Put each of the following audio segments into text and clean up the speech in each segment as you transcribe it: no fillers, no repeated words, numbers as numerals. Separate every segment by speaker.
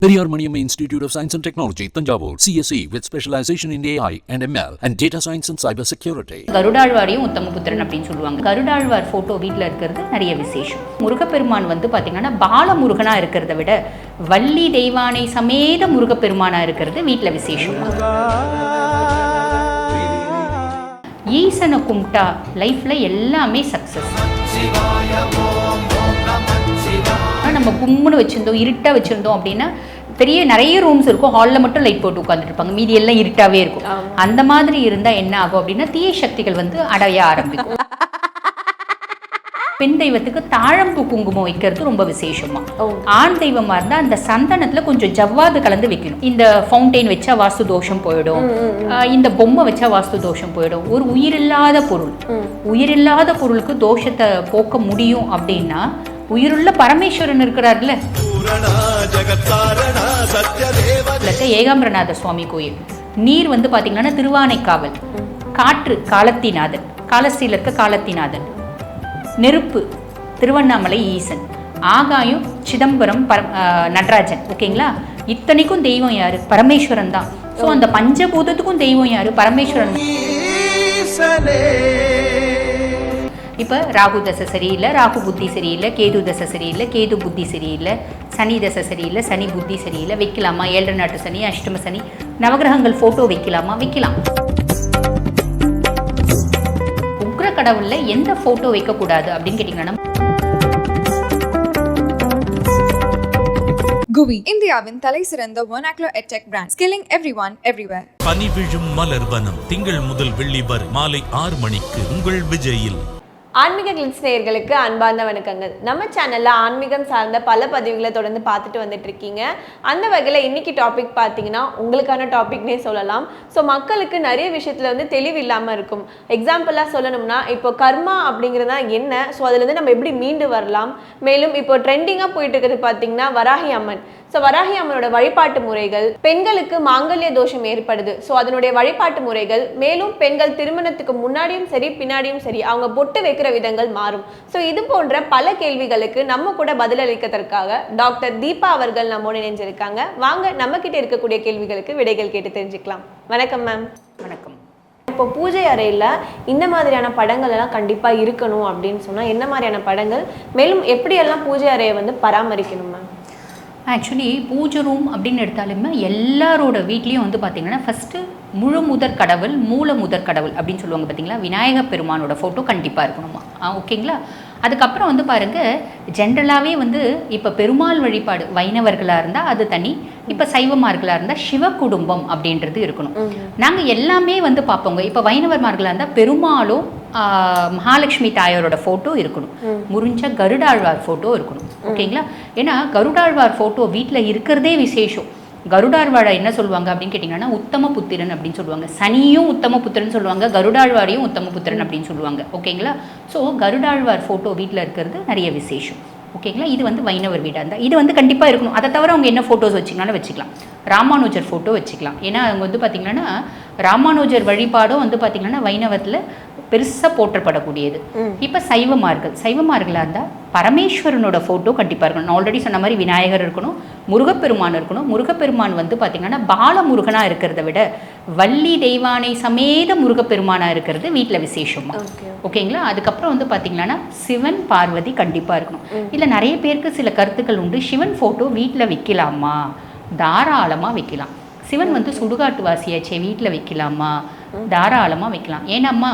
Speaker 1: Periyar Maniamma Institute of Science and Technology, Tanjavur, CSE with specialization in AI and ML and data science and cyber security.
Speaker 2: கருடாழ்வாரையும் Uthamaputhiran அப்படின்னு சொல்லுவாங்க. Garudazhvar photo வீட்டில் இருக்கிறது நிறைய விசேஷம். முருகப்பெருமான் வந்து பார்த்தீங்கன்னா பாலமுருகனா இருக்கிறத விட வள்ளி தெய்வானை சமேத முருகப்பெருமானா இருக்கிறது வீட்டில் விசேஷம். ஈசனை கும்பிட்டா லைஃப்ல எல்லாமே சக்சஸ். நம்ம கும்முன்னு வச்சிருந்தோம், இருட்டா வச்சிருந்தோம் அப்படின்னா பெரிய நிறைய ரூம்ஸ் இருக்கும், ஹாலில் மட்டும் லைட் போட்டு உட்காந்துட்டு இருப்பாங்க, மீதி எல்லாம் இருட்டாவே இருக்கும். அந்த மாதிரி இருந்தா என்ன ஆகும் அப்படின்னா தீய சக்திகள் வந்து அடைய ஆரம்பிக்கும். பெண் தெய்வத்துக்கு தாழம்பூ குங்குமம் வைக்கிறது ரொம்ப விசேஷமா. ஆண் தெய்வமா இருந்தா அந்த சந்தனத்துல கொஞ்சம் ஜவ்வாது கலந்து வைக்கணும். இந்த ஃபவுண்டைன் வச்சா வாஸ்து தோஷம் போயிடும், இந்த பொம்மை வச்சா வாஸ்து தோஷம் போயிடும். ஒரு உயிரில்லாத பொருள், உயிரில்லாத பொருளுக்கு தோஷத்தை போக்க முடியும் அப்படின்னா உயிருள்ள பரமேஸ்வரன் இருக்கிறார்ல, ஏகாம்பரநாத சுவாமி கோயில். நீர் வந்து பாத்தீங்கன்னா திருவானைக்காவல். காற்று காலத்திநாதன், காலஸ்தியில் இருக்க காலத்திநாதன். நெருப்பு திருவண்ணாமலை ஈசன். ஆகாயம் சிதம்பரம் நடராஜன். ஓகேங்களா, இத்தனைக்கும் தெய்வம் யாரு? பரமேஸ்வரன் தான். ஸோ அந்த பஞ்சபூதத்துக்கும் தெய்வம் யாரு? பரமேஸ்வரன். இப்போ ராகு தசை சரியில்லை, ராகு புத்தி சரியில்லை, கேது தசை சரியில்லை, கேது புத்தி சரியில்லை, சனி தசை சரியில்லை, சனி புத்தி சரியில்லை, வைக்கலாமா? 7 நாட்டு சனி, அஷ்டம சனி, நவகிரகங்கள் ஃபோட்டோ வைக்கலாமா? வைக்கலாம். உக்ர கடவுள்ல எந்த ஃபோட்டோ வைக்கக்கூடாது அப்படின்னு கேட்டிங்கன்னா
Speaker 3: குவி இந்தியாவின் தலை சிறந்த vernacular edtech brand, skilling everyone everywhere.
Speaker 4: பனி விழும் மலர் வனம் திங்கள் முதல் வெள்ளி வரை மாலை 6 மணிக்கு உங்கள் விஜயில்.
Speaker 5: ஆன்மீக கிளிட்ஸ் நேயர்களுக்கு அன்பார்ந்த வணக்கங்கள். நம்ம சேனல்ல ஆன்மீகம் சார்ந்த பல பதிவுகளை தொடர்ந்து பார்த்துட்டு வந்துட்டு இருக்கீங்க. அந்த வகையில் இன்னைக்கு டாபிக் பார்த்தீங்கன்னா உங்களுக்கான டாபிக்னே சொல்லலாம். ஸோ மக்களுக்கு நிறைய விஷயத்துல வந்து தெளிவு இல்லாமல் இருக்கும். எக்ஸாம்பிளாக சொல்லணும்னா இப்போ கர்மா அப்படிங்கிறதா என்ன, ஸோ அதுலேருந்து நம்ம எப்படி மீண்டு வரலாம். மேலும் இப்போ ட்ரெண்டிங்காக போயிட்டு இருக்கிறது பார்த்தீங்கன்னா வராகி அம்மன். ஸோ வராகி அம்மனோட வழிபாட்டு முறைகள், பெண்களுக்கு மாங்கல்ய தோஷம் ஏற்படுது, ஸோ அதனுடைய வழிபாட்டு முறைகள், மேலும் பெண்கள் திருமணத்துக்கு முன்னாடியும் சரி பின்னாடியும் சரி அவங்க பொட்டு வைக்கிற விதங்கள் மாறும். ஸோ இது போன்ற பல கேள்விகளுக்கு நம்ம கூட பதிலளிக்கிறதுக்காக டாக்டர் தீபா அவர்கள் நம்மோடு இணைஞ்சிருக்காங்க. வாங்க நம்ம கிட்ட இருக்கக்கூடிய கேள்விகளுக்கு விடைகள் கேட்டு தெரிஞ்சுக்கலாம். வணக்கம் மேம்.
Speaker 2: வணக்கம்.
Speaker 5: இப்போ பூஜை அறையில் இந்த மாதிரியான படங்கள் எல்லாம் கண்டிப்பாக இருக்கணும் அப்படின்னு சொன்னால் என்ன மாதிரியான படங்கள், மேலும் எப்படியெல்லாம் பூஜை அறையை வந்து பராமரிக்கணும் மேம்?
Speaker 2: ஆக்சுவலி பூஜை ரூம் அப்படின்னு எடுத்தாலுமே எல்லாரோட வீட்லேயும் வந்து பார்த்திங்கன்னா ஃபஸ்ட்டு முழு முதற் கடவுள், மூல முதற் கடவுள் அப்படின்னு சொல்லுவாங்க பார்த்தீங்களா, விநாயக பெருமானோட ஃபோட்டோ கண்டிப்பாக இருக்கணுமா. ஓகேங்களா. அதுக்கப்புறம் வந்து பாருங்கள், ஜென்ரலாகவே வந்து இப்போ பெருமாள் வழிபாடு வைணவர்களாக இருந்தால் அது தனி, இப்போ சைவமார்களாக இருந்தால் சிவ குடும்பம் அப்படின்றது இருக்கணும். நாங்கள் எல்லாமே வந்து பார்ப்போங்க. இப்போ வைணவர்மார்களாக இருந்தால் பெருமாளும் மகாலட்சுமி தாயாரோட ஃபோட்டோ இருக்கணும், முறிஞ்ச கருடாழ்வார் ஃபோட்டோ இருக்கணும். ஓகேங்களா. ஏன்னா கருடாழ்வார் ஃபோட்டோ வீட்டில் இருக்கிறதே விசேஷம். கருடாழ்வாரை என்ன சொல்லுவாங்க அப்படின்னு கேட்டிங்கன்னா உத்தம புத்திரன் அப்படின்னு சொல்லுவாங்க. சனியும் உத்தம புத்திரன் சொல்லுவாங்க, கருடாழ்வாரையும் உத்தம புத்திரன் அப்படின்னு சொல்லுவாங்க. ஓகேங்களா. ஸோ கருடாழ்வார் ஃபோட்டோ வீட்டில் இருக்கிறது நிறைய விசேஷம். ஓகேங்களா. இது வந்து வைணவர் வீடாக இருந்தால் இது வந்து கண்டிப்பாக இருக்கணும். அதை தவிர அவங்க என்ன ஃபோட்டோஸ் வச்சுக்கலாம்னு வச்சுக்கலாம். ராமானுஜர் ஃபோட்டோ வச்சுக்கலாம். ஏன்னா அவங்க வந்து பார்த்திங்கன்னா ராமானுஜர் வழிபாடும் வந்து பார்த்திங்கன்னா வைணவத்தில் பெருசாக போற்றப்படக்கூடியது. இப்போ சைவமார்களாக இருந்தால் பரமேஸ்வரனோட ஃபோட்டோ கண்டிப்பாக இருக்கணும். நான் ஆல்ரெடி சொன்ன மாதிரி விநாயகர் இருக்கணும், முருகப்பெருமான் இருக்கணும். முருகப்பெருமான் வந்து பார்த்திங்கன்னா பாலமுருகனாக இருக்கிறத விட வள்ளி தெய்வானை சமேத முருகப்பெருமானாக இருக்கிறது வீட்டில் விசேஷமா. ஓகேங்களா. அதுக்கப்புறம் வந்து பார்த்திங்கன்னா சிவன் பார்வதி கண்டிப்பாக இருக்கணும். இல்லை நிறைய பேருக்கு சில கருத்துக்கள் உண்டு. சிவன் ஃபோட்டோ வீட்டில் வைக்கலாமா? தாராளமாக வைக்கலாம். சிவன் வந்து சுடுகாட்டு வாசியாச்சே, வீட்டில் வைக்கலாமா? தாராளமாக வைக்கலாம். ஏன்னாம்மா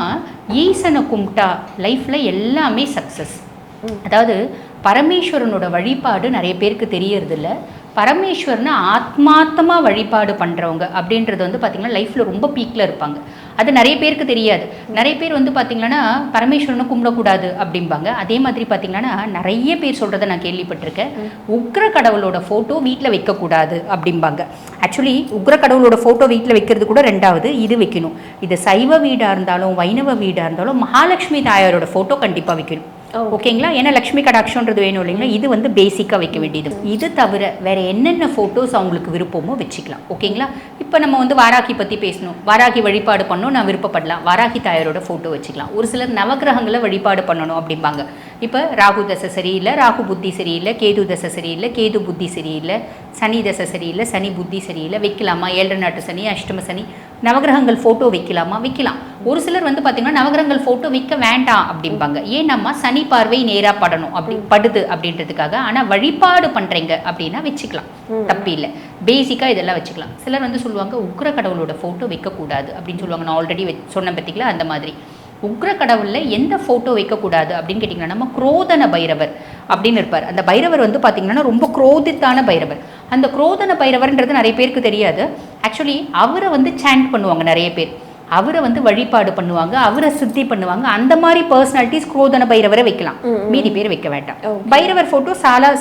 Speaker 2: ஈசனை கும்பிட்டா லைஃப்பில் எல்லாமே சக்ஸஸ். அதாவது பரமேஸ்வரனோட வழிபாடு நிறைய பேருக்கு தெரியறதில்ல. பரமேஸ்வரனை ஆத்மார்த்தமாக வழிபாடு பண்ணுறவங்க அப்படின்றது வந்து பார்த்திங்கன்னா லைஃப்பில் ரொம்ப பீக்கில் இருப்பாங்க. அது நிறைய பேருக்கு தெரியாது. நிறைய பேர் வந்து பார்த்திங்கன்னா பரமேஸ்வரனை கும்பிடக்கூடாது அப்படிம்பாங்க. அதே மாதிரி பார்த்திங்கன்னா நிறைய பேர் சொல்கிறத நான் கேள்விப்பட்டிருக்கேன், உக்ர கடவுளோட ஃபோட்டோ வீட்டில் வைக்கக்கூடாது அப்படிம்பாங்க. ஆக்சுவலி உக்ர கடவுளோட ஃபோட்டோ வீட்டில் வைக்கிறது கூட ரெண்டாவது இது வைக்கணும். இது சைவ வீடாக இருந்தாலும் வைணவ வீடாக இருந்தாலும் மகாலட்சுமி தாயாரோட ஃபோட்டோ கண்டிப்பாக வைக்கணும். ஓகேங்களா? ஏன்னா லக்ஷ்மி கடாட்சம்ன்றது வேணும் இல்லைங்களா? இது வந்து பேசிக்காக வைக்க வேண்டியது. இது தவிர வேற என்னென்ன ஃபோட்டோஸ் அவங்களுக்கு விருப்பமோ வச்சுக்கலாம். ஓகேங்களா? இப்போ நம்ம வந்து வாராகி பற்றி பேசணும், வாராகி வழிபாடு பண்ணணும், நான் விருப்பப்படலாம், வாராகி தாயாரோட ஃபோட்டோ வச்சுக்கலாம். ஒரு சிலர் நவகிரகங்களை வழிபாடு பண்ணணும் அப்படிம்பாங்க. இப்போ ராகு தசை சரியில்லை, ராகு புத்தி சரியில்லை, கேது தசை சரியில்லை, கேது புத்தி சரியில்லை, சனி தசை சரியில்லை, சனி புத்தி சரியில்லை, வைக்கலாமா? 7 நாட்டு சனி, அஷ்டம சனி, நவகிரகங்கள் ஃபோட்டோ வைக்கலாமா? வைக்கலாம். ஒரு சிலர் வந்து பார்த்தீங்கன்னா நவகிரகங்கள் ஃபோட்டோ வைக்க வேண்டாம் அப்படிம்பாங்க. ஏன்னாம்மா சனி பார்வை நேராக படணும் படுது அப்படின்றதுக்காக. ஆனால் வழிபாடு பண்ணுறீங்க அப்படின்னா வச்சுக்கலாம், தப்பி இல்லை. பேசிக்காக இதெல்லாம் வச்சுக்கலாம். சிலர் வந்து சொல்லுவாங்க உக்ர கடவுளோட ஃபோட்டோ வைக்கக்கூடாது அப்படின்னு சொல்லுவாங்க. நான் ஆல்ரெடி சொன்னேன் பார்த்தீங்களா, அந்த மாதிரி. உக்ர கடவுளில் எந்த ஃபோட்டோ வைக்கக்கூடாது அப்படின்னு கேட்டிங்கன்னா, நம்ம குரோதன பைரவர் அப்படின்னு இருப்பார். அந்த பைரவர் வந்து பார்த்திங்கன்னா ரொம்ப குரோதித்தான பைரவர். அந்த குரோதன பைரவர்ன்றது நிறைய பேருக்கு தெரியாது. ஆக்சுவலி அவரை வந்து சாண்ட் பண்ணுவாங்க நிறைய பேர், அவரை வந்து வழிபாடு பண்ணுவாங்க, அவரை சித்தி பண்ணுவாங்க. அந்த மாதிரி பர்சனாலிட்டிஸ் குரோதன பைரவரை வைக்கலாம், மீதி பேர் வைக்க வேண்டாம். பைரவர் ஃபோட்டோ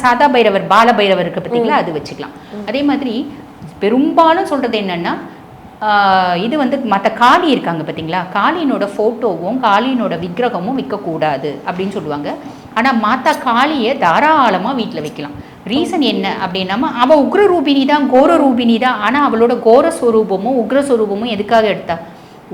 Speaker 2: சாதா பைரவர், பால பைரவர் இருக்கு பார்த்தீங்களா, அது வச்சுக்கலாம். அதே மாதிரி பெரும்பாலும் சொல்கிறது என்னென்னா, இது வந்து மற்ற காளி இருக்காங்க பார்த்தீங்களா, காளியினோட ஃபோட்டோவும் காளியினோட விக்கிரகமும் வைக்கக்கூடாது அப்படின்னு சொல்லுவாங்க. ஆனால் மாத்தா காளியை தாராளமாக வீட்டில் வைக்கலாம். ரீசன் என்ன அப்படின்னா, அவள் உக்ர ரூபினி தான், கோர ரூபினி தான். ஆனால் அவளோட கோர ஸ்வரூபமும் உக்ர ஸ்வரூபமும் எதுக்காக எடுத்தா?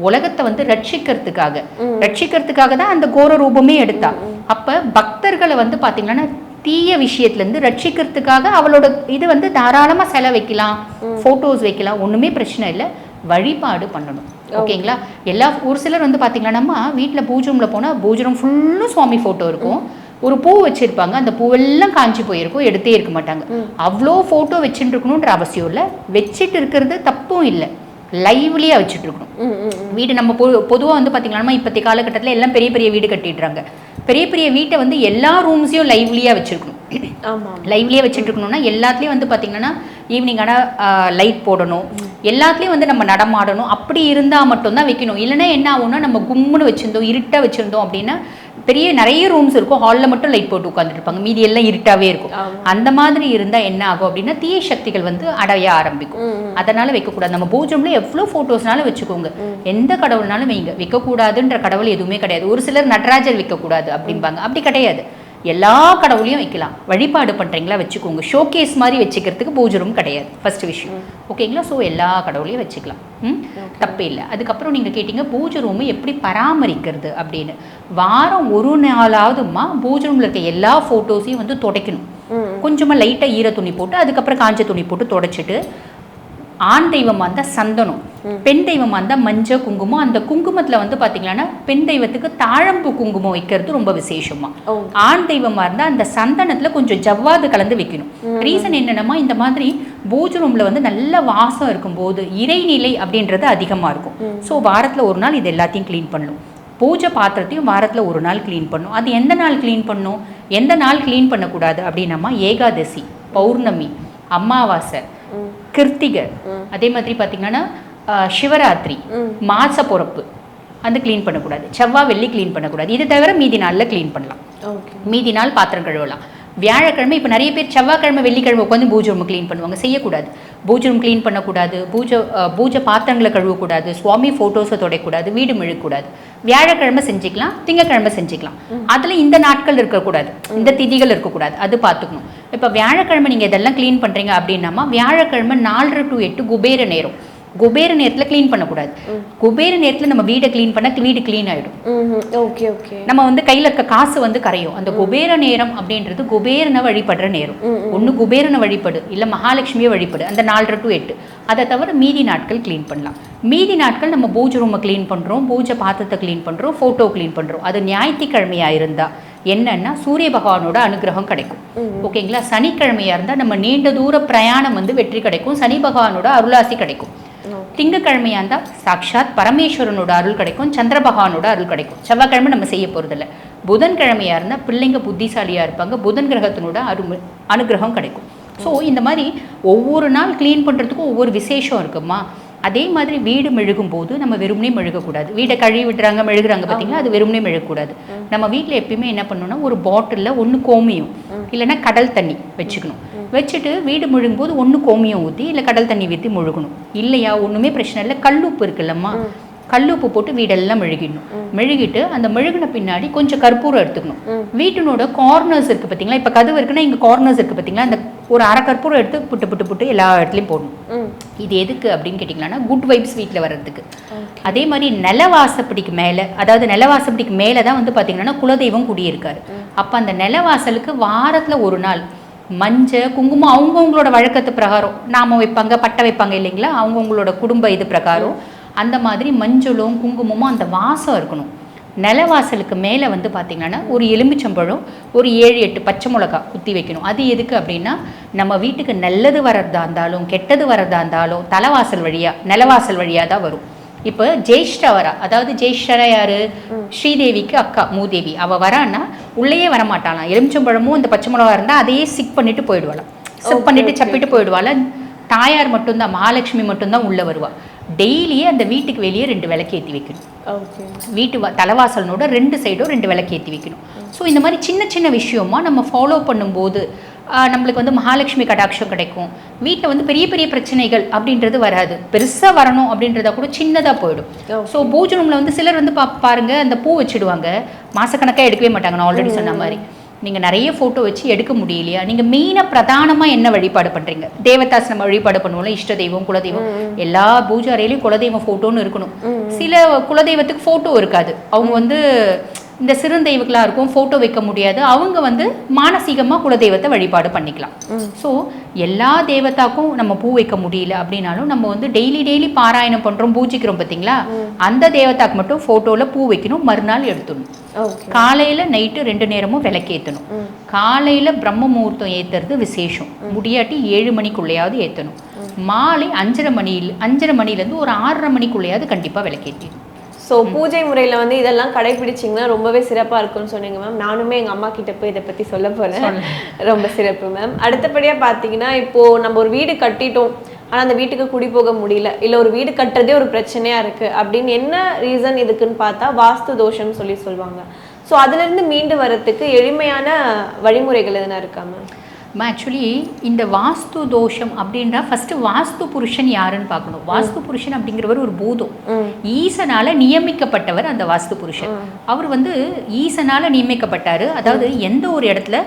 Speaker 2: உலகத்தை வந்து ரட்சிக்கிறதுக்காக தான் அந்த கோர ரூபமே எடுத்தா. அப்போ பக்தர்களை வந்து பார்த்தீங்கன்னா தீய விஷயத்துலேருந்து ரட்சிக்கிறதுக்காக அவளோட இது வந்து தாராளமாக செலை வைக்கலாம், ஃபோட்டோஸ் வைக்கலாம், ஒன்றுமே பிரச்சனை இல்லை. வழிபாடு பண்ணணும். ஓகேங்களா? ஒரு சிலர் வந்து பார்த்தீங்கன்னா நம்ம வீட்டில் பூஜை ரூமில் போனால் பூஜை ரூம் ஃபுல்லும் சுவாமி ஃபோட்டோ இருக்கும். ஒரு பூ வச்சுருப்பாங்க, அந்த பூவெல்லாம் காஞ்சி போயிருக்கும், எடுத்தே இருக்க மாட்டாங்க. அவ்வளோ ஃபோட்டோ வச்சுட்டு இருக்கணுன்ற அவசியம் இல்லை. வச்சுட்டு இருக்கிறது தப்பும் இல்லை, லைவ்லியாக வச்சுட்டு இருக்கணும். வீடு நம்ம பொதுவாக வந்து பார்த்தீங்கன்னா இப்போதைய காலகட்டத்தில் எல்லாம் பெரிய பெரிய வீடு கட்டிடுறாங்க. பெரிய பெரிய வீட்டை வந்து எல்லா ரூம்ஸையும் லைவ்லியாக வச்சுருக்கணும். லைவ்லியாக வச்சுட்டு இருக்கணும்னா எல்லாத்துலேயும் வந்து பார்த்தீங்கன்னா ஈவினிங் ஆனால் லைட் போடணும், எல்லாத்துலேயும் வந்து நம்ம நடமாடணும். அப்படி இருந்தால் மட்டும்தான் வைக்கணும். இல்லைன்னா என்ன ஆகும்னா, நம்ம கும்முன்னு வச்சுருந்தோம், இருட்டாக வச்சுருந்தோம் அப்படின்னா நிறைய ரூம்ஸ் இருக்கும், ஹாலில் மட்டும் லைட் போட்டு உட்காந்துருப்பாங்க, மீதி எல்லாம் இருட்டாகவே இருக்கும். அந்த மாதிரி இருந்தால் என்ன ஆகும் அப்படின்னா தீய சக்திகள் வந்து அடைய ஆரம்பிக்கும். அதனால் வைக்கக்கூடாது. நம்ம பூஜை ரூமில் எவ்வளோ ஃபோட்டோஸ்னாலும் வச்சுக்கோங்க, எந்த கடவுள்னாலும் வைங்க. வைக்கக்கூடாதுன்ற கடவுள் எதுவுமே கிடையாது. ஒரு சிலர் நடராஜர் வைக்கக்கூடாது அப்படிம்பாங்க, அப்படி கிடையாது. எல்லா கடவுளையும் வைக்கலாம். வழிபாடு பண்ணுறீங்களா வச்சுக்கோங்க. ஷோகேஸ் மாதிரி வச்சுக்கிறதுக்கு பூஜை ரூம் கிடையாது, ஃபர்ஸ்ட் விஷயம். ஓகேங்களா? ஸோ எல்லா கடவுளையும் வச்சுக்கலாம், தப்பே இல்லை. அதுக்கப்புறம் நீங்கள் கேட்டிங்க பூஜை ரூமை எப்படி பராமரிக்கிறது அப்படின்னு. வாரம் ஒரு நாளாவதுமா பூஜை ரூமில் இருக்க எல்லா ஃபோட்டோஸையும் வந்து துடைக்கணும். கொஞ்சமாக லைட்டாக ஈர துணி போட்டு அதுக்கப்புறம் காஞ்ச துணி போட்டு துடைச்சிட்டு, ஆண் தெய்வமாக இருந்தால் சந்தனம், பெண் தெய்வமாக இருந்தால் மஞ்சள் குங்குமம். அந்த குங்குமத்தில் வந்து பார்த்தீங்கன்னா பெண் தெய்வத்துக்கு தாழம்பு குங்குமம் வைக்கிறது ரொம்ப விசேஷமா. ஆண் தெய்வமாக இருந்தால் அந்த சந்தனத்தில் கொஞ்சம் ஜவ்வாது கலந்து வைக்கணும். ரீசன் என்னென்னமா, இந்த மாதிரி பூஜை ரூமில் வந்து நல்ல வாசம் இருக்கும்போது இறைநிலை அப்படின்றது அதிகமாக இருக்கும். ஸோ வாரத்தில் ஒரு நாள் இது எல்லாத்தையும் க்ளீன் பண்ணணும். பூஜை பாத்திரத்தையும் வாரத்தில் ஒரு நாள் க்ளீன் பண்ணணும். அது எந்த நாள் க்ளீன் பண்ணணும், எந்த நாள் க்ளீன் பண்ணக்கூடாது அப்படின்னம்மா, ஏகாதசி, பௌர்ணமி, அமாவாசை, கிருத்திகை, அதே மாதிரி பார்த்தீங்கன்னா சிவராத்திரி, மாச பொறப்பு அந்த க்ளீன் பண்ணக்கூடாது. செவ்வாய் வெள்ளி க்ளீன் பண்ணக்கூடாது. இது தவிர மீதி நாளில் க்ளீன் பண்ணலாம். மீதி நாள் பாத்திரம் கழுவலாம். வியாழக்கிழமை இப்போ நிறைய பேர் செவ்வாய்க்கிழமை வெள்ளிக்கிழமை உட்காந்து பூஜை ரூம் க்ளீன் பண்ணுவாங்க, செய்யக்கூடாது. பூஜை ரூம் க்ளீன் பண்ணக்கூடாது, பூஜை பாத்திரங்களை கழுவக்கூடாது, சுவாமி ஃபோட்டோஸை தொடக்கூடாது, வீடு மெழுகக்கூடாது. வியாழக்கிழமை செஞ்சுக்கலாம், திங்கக்கிழமை செஞ்சுக்கலாம். அதில் இந்த நாட்கள் இருக்கக்கூடாது, இந்த திதிகள் இருக்கக்கூடாது, அது பார்த்துக்கணும். இப்போ வியாழக்கிழமை நீங்கள் இதெல்லாம் க்ளீன் பண்ணுறீங்க அப்படின்னாமா, வியாழக்கிழமை 4:30 to 8 குபேர நேரம். குபேர நேரத்தில் க்ளீன் பண்ணக்கூடாது. குபேர நேரத்தில் நம்ம வீடை க்ளீன் பண்ணால் வீடு க்ளீன் ஆகிடும்.
Speaker 5: Okay okay.
Speaker 2: நம்ம வந்து கையில் இருக்க காசு வந்து கரையும். அந்த குபேர நேரம் அப்படின்றது குபேரனை வழிபடுற நேரம். ஒன்று குபேரனை வழிபடு, இல்லை மகாலட்சுமியை வழிபடு, அந்த 4:30 to 8. அதை தவிர மீதி நாட்கள் க்ளீன் பண்ணலாம். மீதி நாட்கள் நம்ம பூஜை ரூமை க்ளீன் பண்ணுறோம், பூஜை பாத்திரத்தை க்ளீன் பண்ணுறோம், ஃபோட்டோ க்ளீன் பண்ணுறோம். அது ஞாயிற்றுக்கிழமையாக இருந்தால் என்னன்னா சூரிய பகவானோட அனுகிரகம் கிடைக்கும். ஓகேங்களா? சனிக்கிழமையாக இருந்தால் நம்ம நீண்ட தூர பிரயாணம் வந்து வெற்றி கிடைக்கும், சனி பகவானோட அருளாசி கிடைக்கும். திங்கக்கிழமையாக இருந்தால் சாக்ஷாத் பரமேஸ்வரனோட அருள் கிடைக்கும், சந்திர பகவானோட அருள் கிடைக்கும். செவ்வாய்க்கிழமை நம்ம செய்ய போகிறதில்ல. புதன்கிழமையாக இருந்தால் பிள்ளைங்க புத்திசாலியாக இருப்பாங்க, புதன் கிரகத்தினோட அனுகிரகம் கிடைக்கும். ஸோ இந்த மாதிரி ஒவ்வொரு நாள் க்ளீன் பண்ணுறதுக்கும் ஒவ்வொரு விசேஷம் இருக்குமா. அதே மாதிரி வீடு மெழுகும் போது நம்ம வெறுமனே மெழுகக்கூடாது. வீடை கழுவி விட்டுறாங்க, மெழுகுறாங்க பார்த்தீங்களா, அது வெறுமனே மெழுகக்கூடாது. நம்ம வீட்டில் எப்பயுமே என்ன பண்ணணும்னா, ஒரு பாட்டிலில் ஒன்று கோமியம் இல்லைன்னா கடல் தண்ணி வச்சுக்கணும். வச்சுட்டு வீடு முழுகும் போது ஒன்று கோமியம் ஊற்றி இல்லை கடல் தண்ணி ஊற்றி முழுகணும். இல்லையா, ஒன்றுமே பிரச்சனை இல்லை, கல்லுப்பு இருக்குல்லம்மா, கல்லுப்பு போட்டு வீடெல்லாம் மெழுகிடணும். மெழுகிட்டு அந்த மெழுகின பின்னாடி கொஞ்சம் கற்பூரம் எடுத்துக்கணும். வீட்டினோட கார்னர்ஸ் இருக்குது பார்த்தீங்களா, இப்போ கதவு இருக்குன்னா இங்கே கார்னர்ஸ் இருக்குது பார்த்தீங்களா, அந்த ஒரு அரை கற்பூரம் எடுத்து புட்டு புட்டு புட்டு எல்லா இடத்துலையும் போடணும். இது எதுக்கு அப்படின்னு கேட்டிங்கன்னா குட் வைப்ஸ் வீட்டில் வர்றதுக்கு. அதே மாதிரி நிலவாசப்படிக்கு மேலே, அதாவது நிலவாசப்படிக்கு மேலே தான் வந்து பார்த்திங்கன்னா குலதெய்வம் குடியிருக்காரு. அப்போ அந்த நிலவாசலுக்கு வாரத்தில் ஒரு நாள் மஞ்சள் குங்குமம் அவங்கவுங்களோட வழக்கத்து பிரகாரம் நாம வைப்பாங்க, பட்டை வைப்பாங்க இல்லைங்களா, அவங்கவுங்களோட குடும்ப இது பிரகாரம் அந்த மாதிரி மஞ்சளும் குங்குமமும் அந்த வாசம் இருக்கணும். நிலவாசலுக்கு மேலே வந்து பார்த்திங்கன்னா ஒரு எலுமிச்சம்பழம், ஒரு 7-8 பச்சை மிளகா குத்தி வைக்கணும். அது எதுக்கு அப்படின்னா நம்ம வீட்டுக்கு நல்லது வர்றதா இருந்தாலும் கெட்டது வர்றதா இருந்தாலும் தலைவாசல் வழியாக நிலவாசல் வழியாக தான் வரும். இப்போ ஜெயிஷ்டவரா, அதாவது ஜெயிஷ்டரா யாரு, ஸ்ரீதேவிக்கு அக்கா மூதேவி, அவள் வரான்னா உள்ளேயே வரமாட்டாளாம். எலுமிச்சம்பழமும் இந்த பச்சை மிளகா இருந்தால் அதையே சிக் பண்ணிட்டு போயிடுவாளாம். சிக் பண்ணிட்டு சப்பிட்டு போயிடுவாள். தாயார் மட்டும்தான், மகாலட்சுமி மட்டும்தான் உள்ளே வருவாள். டெய்லியே அந்த வீட்டுக்கு வெளியே 2 விளக்கு ஏற்றி வைக்கணும். வீட்டு தலைவாசலனோட 2 சைடும் 2 விளக்கு ஏற்றி வைக்கணும். ஸோ இந்த மாதிரி சின்ன சின்ன விஷயமா நம்ம ஃபாலோ பண்ணும்போது நம்மளுக்கு வந்து மகாலட்சுமி கடாட்சம் கிடைக்கும். வீட்டில் வந்து பெரிய பெரிய பிரச்சனைகள் அப்படின்றது வராது. பெருசாக வரணும் அப்படின்றத கூட சின்னதாக போயிடும். ஸோ பூஜை ரூமில் வந்து சிலர் வந்து பாருங்க அந்த பூ வச்சுடுவாங்க, மாதக்கணக்காக எடுக்கவே மாட்டாங்க. நான் ஆல்ரெடி சொன்ன மாதிரி நீங்கள் நிறைய ஃபோட்டோ வச்சு எடுக்க முடியலையா, நீங்கள் மெயினாக பிரதானமாக என்ன வழிபாடு பண்ணுறீங்க? தேவதாஸ் நம்ம வழிபாடு பண்ணுவோம்ல, இஷ்ட தெய்வம் குலதெய்வம், எல்லா பூஜை அறையிலையும் குலதெய்வம் ஃபோட்டோன்னு இருக்கணும். சில குலதெய்வத்துக்கு ஃபோட்டோ இருக்காது, அவங்க வந்து இந்த சிறுந்தெய்வங்களாக இருக்கும், ஃபோட்டோ வைக்க முடியாது, அவங்க வந்து மானசீகமாக குலதெய்வத்தை வழிபாடு பண்ணிக்கலாம். ஸோ எல்லா தேவதாக்கும் நம்ம பூ வைக்க முடியல அப்படின்னாலும் நம்ம வந்து டெய்லி பாராயணம் பண்ணுறோம், பூஜிக்கிறோம் பார்த்தீங்களா, அந்த தேவதாக்கு மட்டும் ஃபோட்டோவில் பூ வைக்கணும், மறுநாள் எடுத்துடணும். காலையில் நைட்டு 2 நேரமும் விளக்கேற்றணும். காலையில் பிரம்ம முகூர்த்தம் ஏற்றுறது விசேஷம், முடியாட்டி 7 மணிக்குள்ளேயாவது ஏற்றணும். மாலை 5:30 மணிலேருந்து ஒரு 6:30 மணிக்குள்ளேயாவது கண்டிப்பாக விளக்கேற்றணும்.
Speaker 5: ஸோ பூஜை முறையில் வந்து இதெல்லாம் கடைபிடிச்சிங்கன்னா ரொம்பவே சிறப்பாக இருக்கும்னு சொன்னீங்க மேம். நானுமே எங்கள் அம்மா கிட்ட போய் இதை பற்றி சொல்ல போகிறேன். ரொம்ப சிறப்பு மேம். அடுத்தபடியாக பார்த்தீங்கன்னா இப்போது நம்ம ஒரு வீடு கட்டிட்டோம், ஆனால் அந்த வீட்டுக்கு குடி போக முடியல, இல்லை ஒரு வீடு கட்டுறதே ஒரு பிரச்சனையாக இருக்குது அப்படின்னு என்ன ரீசன் இதுக்குன்னு பார்த்தா வாஸ்து தோஷம்னு சொல்லுவாங்க. ஸோ அதுலேருந்து மீண்டு வரத்துக்கு எளிமையான வழிமுறைகள் எதுனா இருக்கா மேம்?
Speaker 2: ஆக்சுவலி இந்த வாஸ்து தோஷம் அப்படின்றா ஃபர்ஸ்ட் வாஸ்து புருஷன் யாருன்னு பார்க்கணும். வாஸ்து புருஷன் அப்படிங்கிறவர் ஒரு பூதம், ஈசனால நியமிக்கப்பட்டவர். அந்த வாஸ்து புருஷன் அவர் வந்து ஈசனால நியமிக்கப்பட்டாரு. அதாவது எந்த ஒரு இடத்துல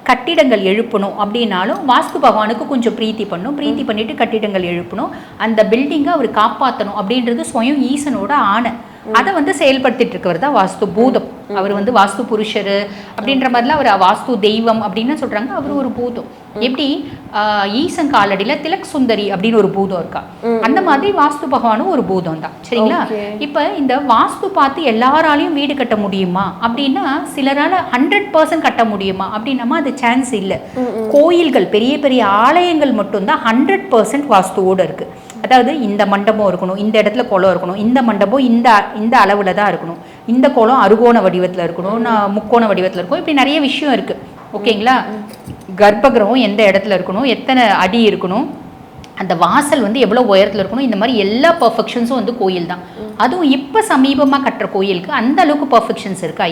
Speaker 2: கட்டிடங்கள் எழுப்பணும் அப்படின்னாலும் வாஸ்து பகவானுக்கு கொஞ்சம் பிரீத்தி பண்ணிட்டு கட்டிடங்கள் எழுப்பணும், அந்த பில்டிங்கை அவர் காப்பாற்றணும் அப்படின்றது ஸ்வயம் ஈசனோட ஆணை. அதை வந்து செயல்படுத்திட்டு இருக்கவர் தான் வாஸ்து பூதம். அவர் வந்து வாஸ்து புருஷர் அப்படின்ற மாதிரிலாம் அவர் வாஸ்து தெய்வம் அப்படின்னு சொல்றாங்க. அவர் ஒரு பூதம். எப்படி ஈசன் காலடியில் திலக் சுந்தரி அப்படின்னு ஒரு பூதம் இருக்கா, அந்த மாதிரி வாஸ்து பகவானும் ஒரு பூதம் தான். சரிங்களா? இப்போ இந்த வாஸ்து பார்த்து எல்லாராலையும் வீடு கட்ட முடியுமா அப்படின்னா சிலரால 100% கட்ட முடியுமா அப்படின்னா அது சான்ஸ் இல்லை. கோயில்கள் பெரிய பெரிய ஆலயங்கள் மட்டும்தான் 100% வாஸ்துவோடு இருக்கு. அதாவது இந்த மண்டபம் இருக்கணும், இந்த இடத்துல குளம் இருக்கணும், இந்த மண்டபம் இந்த அளவில் தான் இருக்கணும், இந்த குளம் அறுகோண வடிவத்தில் இருக்கணும், முக்கோண வடிவத்தில் இருக்கும், இப்படி நிறைய விஷயம் இருக்குது. ஓகேங்களா? கர்ப்பகிரகம் எந்த இடத்துல இருக்கணும், எத்தனை அடி இருக்கணும், அந்த வாசல் வந்து எவ்வளோ உயரத்தில் இருக்கணும், இந்த மாதிரி எல்லா பர்ஃபெக்ஷன்ஸும் வந்து கோயில் தான். அதுவும் இப்போ சமீபமாக கட்டுற கோயிலுக்கு அந்த அளவுக்கு பர்ஃபெக்ஷன்ஸ் இருக்கா?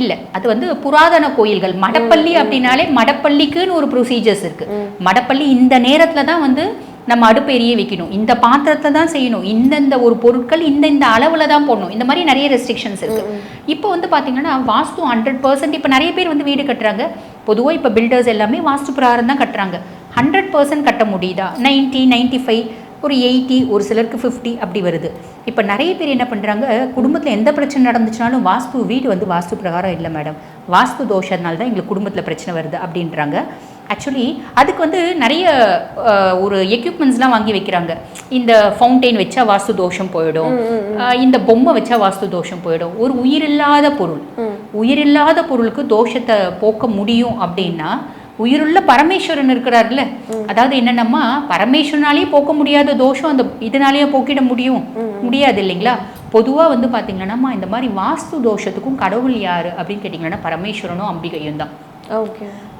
Speaker 2: இல்லை. அது வந்து புராதன கோயில்கள். மடப்பள்ளி அப்படின்னாலே மடப்பள்ளிக்குன்னு ஒரு ப்ரொசீஜர்ஸ் இருக்குது. மடப்பள்ளி இந்த நேரத்தில் தான் வந்து நம்ம அடுப்பு எரிய வைக்கணும், இந்த பாத்திரத்தை தான் செய்யணும், இந்தந்த ஒரு பொருட்கள் இந்த அளவில் தான் போடணும், இந்த மாதிரி நிறைய ரெஸ்ட்ரிக்ஷன்ஸ் இருக்குது. இப்போ வந்து பார்த்தீங்கன்னா வாஸ்து 100%. இப்போ நிறைய பேர் வந்து வீடு கட்டுறாங்க. பொதுவாக இப்போ பில்டர்ஸ் எல்லாமே வாஸ்து பிரகாரம் தான் கட்டுறாங்க. 100% கட்ட முடியுதா? 90, 95, ஒரு 80, ஒரு சிலருக்கு 50 அப்படி வருது. இப்போ நிறைய பேர் என்ன பண்ணுறாங்க, குடும்பத்தில் எந்த பிரச்சனை நடந்துச்சுனாலும் வீடு வந்து வாஸ்து பிரகாரம் இல்லை மேடம், வாஸ்து தோஷத்தினால தான் எங்களுக்கு குடும்பத்தில் பிரச்சனை வருது அப்படின்றாங்க. ஆக்சுவலி அதுக்கு வந்து நிறைய ஒரு எக்யூப்மெண்ட்ஸ்லாம் வாங்கி வைக்கிறாங்க. இந்த ஃபவுண்டெயின் வச்சா வாஸ்து தோஷம் போயிடும், இந்த பொம்மை வச்சா வாஸ்து தோஷம் போயிடும். ஒரு உயிரில்லாத பொருளுக்கு தோஷத்தை போக்க முடியும் அப்படின்னா உயிருள்ள பரமேஸ்வரன் இருக்கிறார்ல, அதாவது என்னென்னமா பரமேஸ்வரனாலேயே போக்க முடியாத தோஷம் அந்த இதனாலேயே போக்கிட முடியாது இல்லைங்களா? பொதுவாக வந்து பார்த்தீங்கன்னா இந்த மாதிரி வாஸ்து தோஷத்துக்கும் கடவுள் யார் அப்படின்னு கேட்டிங்கன்னா பரமேஸ்வரனும் அம்பிகையும் தான்.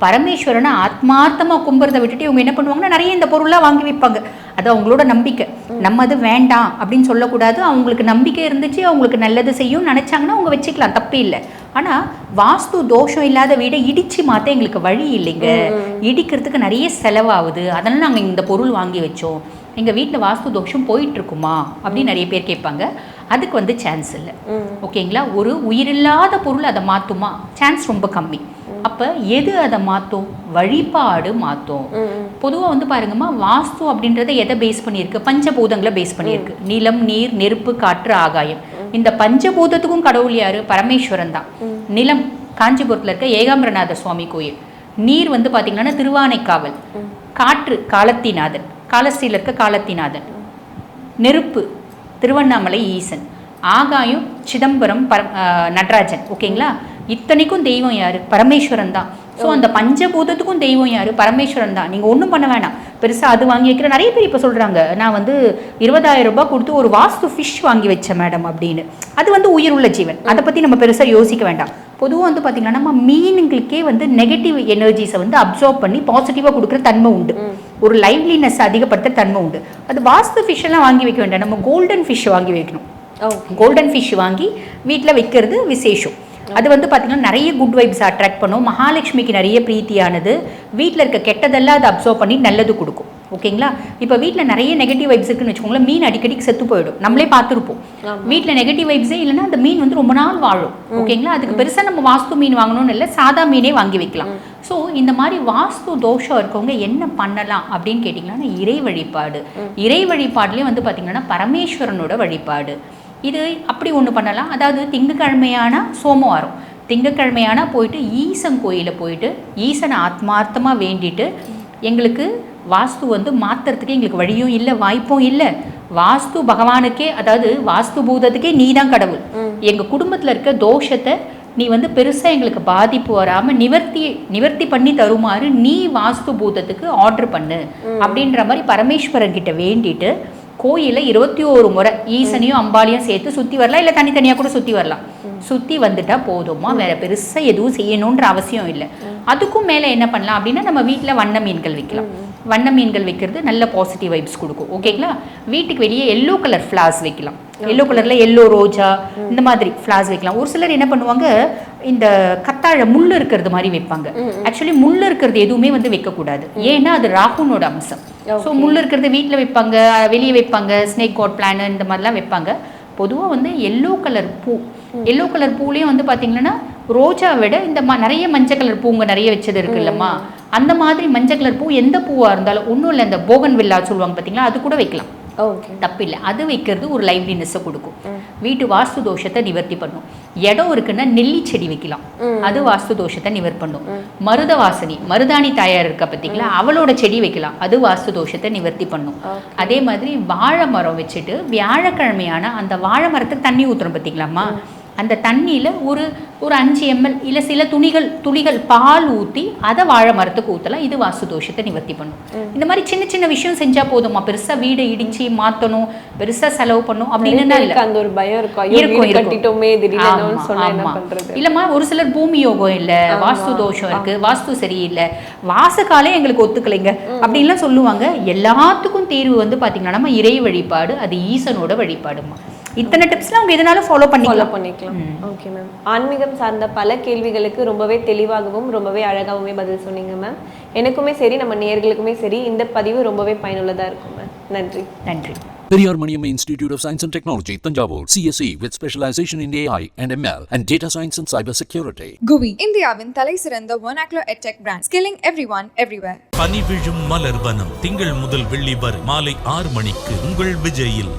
Speaker 2: பரமேஸ்வரனை ஆத்மார்த்தமாக கும்புறதை விட்டுட்டு இவங்க என்ன பண்ணுவாங்கன்னா நிறைய இந்த பொருளாக வாங்கி வைப்பாங்க. அது அவங்களோட நம்பிக்கை. நம்ம அது வேண்டாம் அப்படின்னு சொல்லக்கூடாது. அவங்களுக்கு நம்பிக்கை இருந்துச்சு, அவங்களுக்கு நல்லது செய்யும் நினச்சாங்கன்னா அவங்க வச்சுக்கலாம், தப்பே இல்லை. ஆனால் வாஸ்து தோஷம் இல்லாத வீடை இடித்து மாற்ற எங்களுக்கு வழி இல்லைங்க. இடிக்கிறதுக்கு நிறைய செலவாகுது, அதனால் நாங்கள் இந்த பொருள் வாங்கி வச்சோம். எங்கள் வீட்டில் வாஸ்து தோஷம் போயிட்டுருக்குமா அப்படின்னு நிறைய பேர் கேட்பாங்க. அதுக்கு வந்து சான்ஸ் இல்லை. ஓகேங்களா? ஒரு உயிரில்லாத பொருள் அதை மாற்றுமா? சான்ஸ் ரொம்ப கம்மி. அப்போ எது அதை மாற்றும்? வழிபாடு மாற்றும். பொதுவாக வந்து பாருங்கம்மா, வாஸ்து அப்படின்றத எதை பேஸ் பண்ணியிருக்கு? பஞ்சபூதங்களை பேஸ் பண்ணியிருக்கு. நிலம், நீர், நெருப்பு, காற்று, ஆகாயம். இந்த பஞ்சபூதத்துக்கும் கடவுள் யாரு? பரமேஸ்வரன் தான். நிலம் காஞ்சிபுரத்தில் இருக்க ஏகாம்பரநாத சுவாமி கோயில். நீர் வந்து பார்த்தீங்கன்னா திருவானைக்காவல். காற்று காலத்திநாதன், காலஸ்ரீயில் இருக்க காலத்திநாதன். நெருப்பு திருவண்ணாமலை ஈசன். ஆகாயம் சிதம்பரம் நடராஜன். ஓகேங்களா? இத்தனைக்கும் தெய்வம் யாரு? பரமேஸ்வரன் தான். ஸோ அந்த பஞ்சபூதத்துக்கும் தெய்வம் யாரு? பரமேஸ்வரன் தான். நீங்கள் ஒன்றும் பண்ண வேணாம், பெருசாக அது வாங்கி வைக்கிற. நிறைய பேர் இப்போ சொல்கிறாங்க, நான் வந்து 20,000 ரூபாய் கொடுத்து ஒரு வாஸ்து ஃபிஷ் வாங்கி வச்சேன் மேடம் அப்படின்னு. அது வந்து உயிர் உள்ள ஜீவன், அதை பற்றி நம்ம பெருசாக யோசிக்க வேண்டாம். பொதுவாக வந்து பார்த்திங்கன்னா நம்ம மீனுங்களுக்கே வந்து நெகட்டிவ் எனர்ஜிஸை வந்து அப்சர்வ் பண்ணி பாசிட்டிவாக கொடுக்குற தன்மை உண்டு. ஒரு லைவ்லினஸ் அதிகப்படுத்த தன்மை உண்டு. அது வாஸ்து ஃபிஷ் எல்லாம் வாங்கி வைக்க வேண்டாம், நம்ம கோல்டன் ஃபிஷ் வாங்கி வைக்கணும். கோல்டன் ஃபிஷ் வாங்கி வீட்டில் வைக்கிறது விசேஷம். அது வந்து பார்த்திங்கன்னா நிறைய குட் வைப்ஸ் அட்ராக்ட் பண்ணும். மகாலட்சுமிக்கு நிறைய பிரீத்தியானது. வீட்டில் இருக்க கெட்டதெல்லாம் அதை அப்சர்வ் பண்ணி நல்லது கொடுக்கும். ஓகேங்களா? இப்போ வீட்டில் நிறைய நெகட்டிவ் வைப்ஸ் இருக்குன்னு வச்சுக்கோங்களேன், மீன் அடிக்கடிக்கு செத்து போயிடும். நம்மளே பார்த்துருப்போம். வீட்டில் நெகட்டிவ் வைப்ஸே இல்லைன்னா அந்த மீன் வந்து ரொம்ப நாள் வாழும். ஓகேங்களா? அதுக்கு பெருசாக நம்ம வாஸ்து மீன் வாங்கணும்னு இல்லை, சாதா மீனே வாங்கி வைக்கலாம். ஸோ இந்த மாதிரி வாஸ்து தோஷம் இருக்கவங்க என்ன பண்ணலாம் அப்படின்னு கேட்டிங்கன்னா, இறை வழிபாடு. இறை வழிபாடுலேயே வந்து பார்த்திங்கன்னா பரமேஸ்வரனோட வழிபாடு. இது அப்படி ஒன்று பண்ணலாம். அதாவது திங்கக்கிழமையான சோமவாரம், திங்கக்கிழமையான போயிட்டு ஈசன் கோயிலில் போயிட்டு ஈசனை ஆத்மார்த்தமாக வேண்டிட்டு, எங்களுக்கு வாஸ்து வந்து மாற்றுறதுக்கு எங்களுக்கு வழியும் இல்லை, வாய்ப்பும் இல்லை. வாஸ்து பகவானுக்கே, அதாவது வாஸ்து பூதத்துக்கே நீ தான் கடவுள். எங்கள் குடும்பத்தில் இருக்க தோஷத்தை நீ வந்து பெருசாக எங்களுக்கு பாதிப்பு வராமல் நிவர்த்தி பண்ணி தருமாறு நீ வாஸ்து பூதத்துக்கு ஆர்டர் பண்ணு அப்படின்ற மாதிரி பரமேஸ்வரன் கிட்ட வேண்டிட்டு கோயிலில் 21 முறை ஈசனையும் அம்பாலையும் சேர்த்து சுற்றி வரலாம், இல்லை தனித்தனியாக கூட சுற்றி வரலாம். சுற்றி வந்துட்டா போதுமா, வேற பெருசாக எதுவும் செய்யணுன்ற அவசியம் இல்லை. அதுக்கும் மேலே என்ன பண்ணலாம் அப்படின்னா, நம்ம வீட்டில் வண்ண மீன்கள் வைக்கலாம். வண்ண மீன்கள் வைக்கிறது நல்ல பாசிட்டிவ் வைப்ஸ் கொடுக்கும். ஓகேங்களா? வீட்டுக்கு வெளியே எல்லோ கலர் ஃப்ளார்ஸ் வைக்கலாம். எல்லோ கலரில் எல்லோ ரோஜா இந்த மாதிரி ஃப்ளார்ஸ் வைக்கலாம். ஒரு சிலர் என்ன பண்ணுவாங்க, இந்த கத்தாழை முள் இருக்கிறது மாதிரி வைப்பாங்க. ஆக்சுவலி முள் இருக்கிறது எதுவுமே வந்து வைக்கக்கூடாது. ஏன்னா அது ராகுனோட அம்சம். ஸோ முள் இருக்கிறது வீட்டில் வைப்பாங்க, வெளியே வைப்பாங்க, ஸ்னேக் காட் பிளான் இந்த மாதிரிலாம் வைப்பாங்க. பொதுவாக வந்து எல்லோ கலர் பூ, எல்லோ கலர் பூலேயும் வந்து பார்த்தீங்கன்னா ரோஜா விட இந்த நிறைய மஞ்சள் கலர் பூங்க நிறைய வச்சது இருக்கு இல்லம்மா, அந்த மாதிரி மஞ்சள் கலர் பூ எந்த பூவாக இருந்தாலும் ஒன்றும் இல்லை, இந்த போகன் வில்லா சொல்லுவாங்க பார்த்தீங்களா, அது கூட வைக்கலாம். தப்பில்லை. அது வைக்கிறது ஒரு லைவ்லினஸை கொடுக்கும். வீட்டு வாஸ்து தோஷத்தை நிவர்த்தி பண்ணும். இடம் இருக்குன்னா நெல்லி செடி வைக்கலாம், அது வாஸ்து தோஷத்தை நிவர் பண்ணும். மருத வாசனி, மருதாணி தாயார் இருக்கா பார்த்தீங்களா, அவளோட செடி வைக்கலாம், அது வாஸ்து தோஷத்தை நிவர்த்தி பண்ணும். அதே மாதிரி வாழை மரம் வச்சுட்டு வியாழக்கிழமையான அந்த வாழை மரத்துக்கு தண்ணி ஊற்றுறோம் பார்த்தீங்களாம்மா, அந்த தண்ணியில் ஒரு 5 ml இல்லை சில துளிகள் பால் ஊற்றி அதை வாழை மரத்துக்கு ஊற்றலாம். இது வாஸ்து தோஷத்தை நிவர்த்தி பண்ணும். இந்த மாதிரி சின்ன சின்ன விஷயம் செஞ்சால் போதுமா, பெருசாக வீடை இடிச்சு மாற்றணும், பெருசாக செலவு பண்ணும் அப்படின்னு
Speaker 5: அந்த ஒரு பயம் இருக்கும்.
Speaker 2: இல்லைம்மா, ஒரு சிலர் பூமி யோகம் இல்லை, வாஸ்து தோஷம் இருக்குது, வாஸ்து சரியில்லை, வாசகாலே எங்களுக்கு ஒத்துக்கலைங்க அப்படின்லாம் சொல்லுவாங்க. எல்லாத்துக்கும் தீர்வு வந்து பார்த்தீங்கன்னா நம்ம இறை வழிபாடு, அது ஈசனோட வழிபாடுமா. இத்தனை டிப்ஸ்லாம் அவங்க எதனாலும் ஃபாலோ பண்ணிக்கலாம்.
Speaker 5: ஓகே மேம், ஆன்மீகம் சார்ந்த பல கேள்விகளுக்கு ரொம்பவே தெளிவாகவும் ரொம்பவே அழகாகவுமே பதில் சொன்னீங்க மேம். எனக்குமே சரி, நம்ம நேயர்களுக்குமே சரி, இந்த பதிவு ரொம்பவே பயனுள்ளதாக இருக்கும் மேம். நன்றி.
Speaker 2: நன்றி.
Speaker 1: Periyar Maniamma Institute of Science and Technology, Tanjavur, CSE with specialization in AI and ML and data science and cyber security.
Speaker 3: GUI, இந்தியாவின் தலை சிறந்த vernacular edtech brand, skilling everyone everywhere.
Speaker 4: பனி விழும் மலர் வனம் திங்கள் முதல் வெள்ளி வரை மாலை 6 மணிக்கு உங்கள் விஜயில்.